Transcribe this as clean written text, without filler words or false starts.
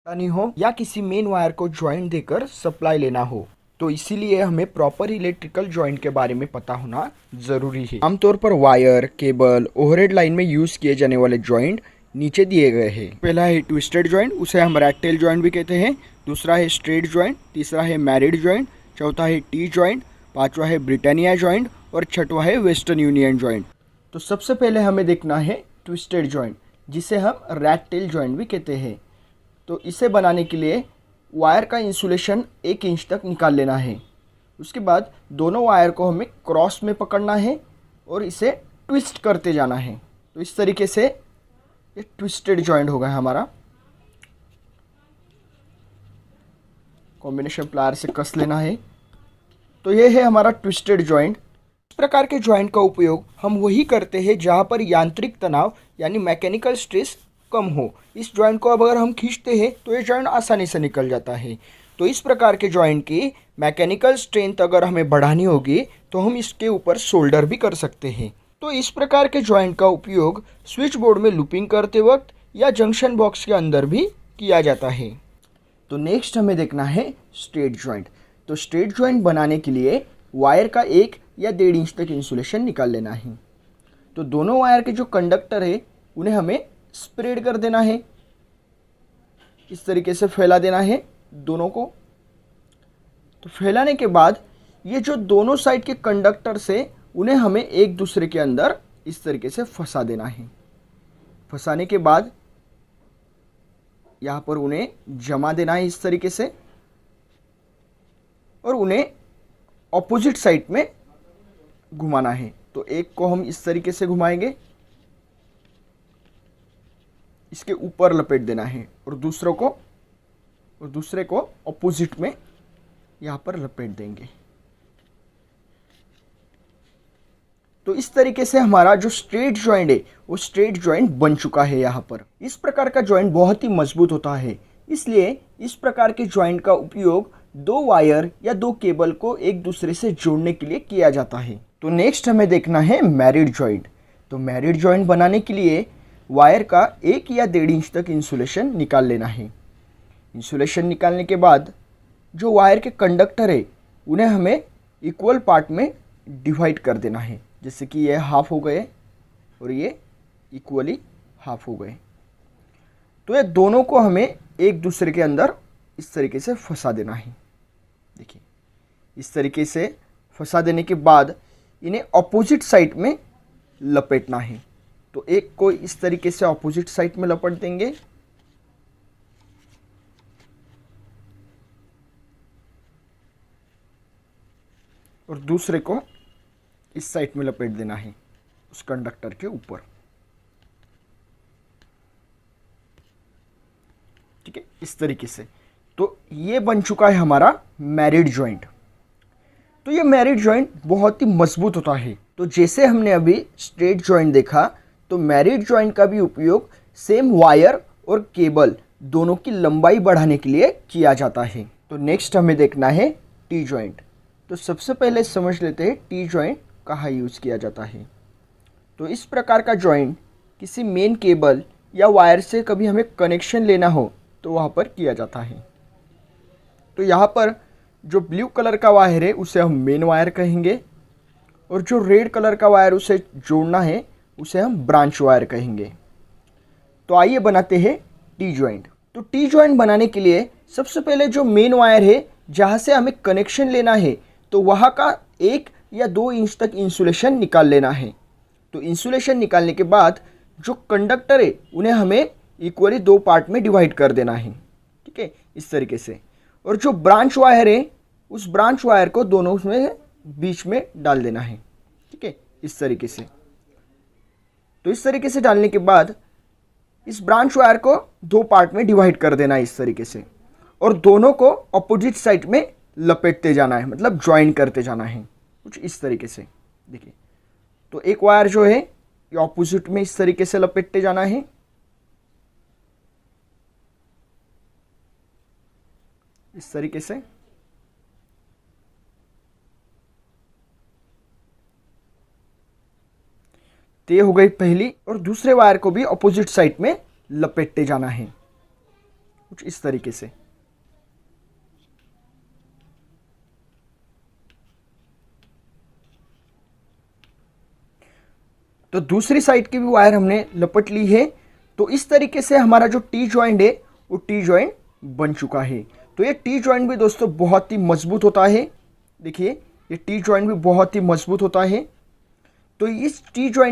नहीं हो या किसी मेन वायर को जॉइंट देकर सप्लाई लेना हो, तो इसीलिए हमें प्रॉपर इलेक्ट्रिकल जॉइंट के बारे में पता होना ज़रूरी है। आमतौर पर वायर, केबल, ओवरहेड लाइन में यूज़ किए जाने वाले जॉइंट नीचे दिए गए हैं। पहला है ट्विस्टेड जॉइंट, उसे हम रैक्टेल जॉइंट भी कहते हैं। दूसरा है स्ट्रेट जॉइंट, तीसरा है मैरिड जॉइंट, चौथा है टी जॉइंट, पांचवा है ब्रिटानिया जॉइंट और छठवा है वेस्टर्न यूनियन जॉइंट। तो सबसे पहले हमें देखना है ट्विस्टेड जॉइंट, जिसे हम रैक्टेल जॉइंट भी कहते हैं। तो इसे बनाने के लिए वायर का इंसुलेशन 1 इंच तक निकाल लेना है। उसके बाद दोनों वायर को हमें क्रॉस में पकड़ना है और इसे ट्विस्ट करते जाना है। तो इस तरीके से ये ट्विस्टेड जॉइंट होगा हमारा। कॉम्बिनेशन प्लायर से कस लेना है। तो ये है हमारा ट्विस्टेड जॉइंट। इस प्रकार के जॉइंट का उपयोग हम वही करते हैं जहाँ पर यांत्रिक तनाव यानी मैकेनिकल स्ट्रेस कम हो। इस जॉइंट को अब अगर हम खींचते हैं तो ये जॉइंट आसानी से निकल जाता है। तो इस प्रकार के जॉइंट की मैकेनिकल स्ट्रेंथ अगर हमें बढ़ानी होगी तो हम इसके ऊपर सोल्डर भी कर सकते हैं। तो इस प्रकार के जॉइंट का उपयोग स्विच बोर्ड में लूपिंग करते वक्त या जंक्शन बॉक्स के अंदर भी किया जाता है। तो नेक्स्ट हमें देखना है स्ट्रेट जॉइंट। तो स्ट्रेट जॉइंट बनाने के लिए वायर का 1 या 1.5 इंच तक इंसुलेशन निकाल लेना है। तो दोनों वायर के जो कंडक्टर है उन्हें हमें स्प्रेड कर देना है। इस तरीके से फैला देना है दोनों को। तो फैलाने के बाद ये जो दोनों साइड के कंडक्टर से उन्हें हमें एक दूसरे के अंदर इस तरीके से फंसा देना है। फंसाने के बाद यहाँ पर उन्हें जमा देना है इस तरीके से और उन्हें ऑपोजिट साइड में घुमाना है। तो एक को हम इस तरीके से घुमाएंगे, इसके ऊपर लपेट देना है और दूसरे को ऑपोजिट में यहाँ पर लपेट देंगे। तो इस तरीके से हमारा जो स्ट्रेट जॉइंट है वो स्ट्रेट जॉइंट बन चुका है। यहाँ पर इस प्रकार का जॉइंट बहुत ही मजबूत होता है, इसलिए इस प्रकार के जॉइंट का उपयोग 2 वायर या 2 केबल को एक दूसरे से जोड़ने के लिए किया जाता है। तो नेक्स्ट हमें देखना है मैरिड जॉइंट। तो मैरिड जॉइंट बनाने के लिए वायर का 1 या 1.5 इंच तक इंसुलेशन निकाल लेना है। इंसुलेशन निकालने के बाद जो वायर के कंडक्टर है उन्हें हमें इक्वल पार्ट में डिवाइड कर देना है। जैसे कि ये हाफ हो गए और ये इक्वली हाफ हो गए। तो ये दोनों को हमें एक दूसरे के अंदर इस तरीके से फंसा देना है। देखिए, इस तरीके से फंसा देने के बाद इन्हें ऑपोजिट साइड में लपेटना है। तो एक को इस तरीके से ऑपोजिट साइड में लपेट देंगे और दूसरे को इस साइड में लपेट देना है उस कंडक्टर के ऊपर। ठीक है, इस तरीके से। तो ये बन चुका है हमारा मैरिड जॉइंट। तो ये मैरिड जॉइंट बहुत ही मजबूत होता है। तो जैसे हमने अभी स्ट्रेट जॉइंट देखा, तो मैरिड जॉइंट का भी उपयोग सेम वायर और केबल दोनों की लंबाई बढ़ाने के लिए किया जाता है। तो नेक्स्ट हमें देखना है टी जॉइंट। तो सबसे पहले समझ लेते हैं टी जॉइंट कहाँ यूज़ किया जाता है। तो इस प्रकार का जॉइंट किसी मेन केबल या वायर से कभी हमें कनेक्शन लेना हो तो वहाँ पर किया जाता है। तो यहाँ पर जो ब्लू कलर का वायर है उसे हम मेन वायर कहेंगे और जो रेड कलर का वायर उसे जोड़ना है उसे हम ब्रांच वायर कहेंगे। तो आइए बनाते हैं टी जॉइंट। तो टी जॉइंट बनाने के लिए सबसे पहले जो मेन वायर है जहाँ से हमें कनेक्शन लेना है तो वहाँ का 1 या 2 इंच तक इंसुलेशन निकाल लेना है। तो इंसुलेशन निकालने के बाद जो कंडक्टर है उन्हें हमें इक्वली 2 पार्ट में डिवाइड कर देना है। ठीक है, इस तरीके से। और जो ब्रांच वायर है उस ब्रांच वायर को दोनों में बीच में डाल देना है। ठीक है, इस तरीके से। तो इस तरीके से डालने के बाद इस ब्रांच वायर को 2 पार्ट में डिवाइड कर देना है इस तरीके से और दोनों को अपोजिट साइड में लपेटते जाना है, मतलब ज्वाइन करते जाना है कुछ इस तरीके से। देखिए, तो एक वायर जो है ये ऑपोजिट में इस तरीके से लपेटते जाना है। इस तरीके से। तो ये हो गई पहली, और दूसरे वायर को भी अपोजिट साइड में लपेटते जाना है कुछ इस तरीके से। तो दूसरी साइड की भी वायर हमने लपट ली है। तो इस तरीके से हमारा जो टी जॉइंट है वो टी जॉइंट बन चुका है। तो ये टी जॉइंट भी दोस्तों बहुत ही मजबूत होता है। देखिए ये टी जॉइंट भी बहुत ही मजबूत होता है। तो इस टी जॉइंट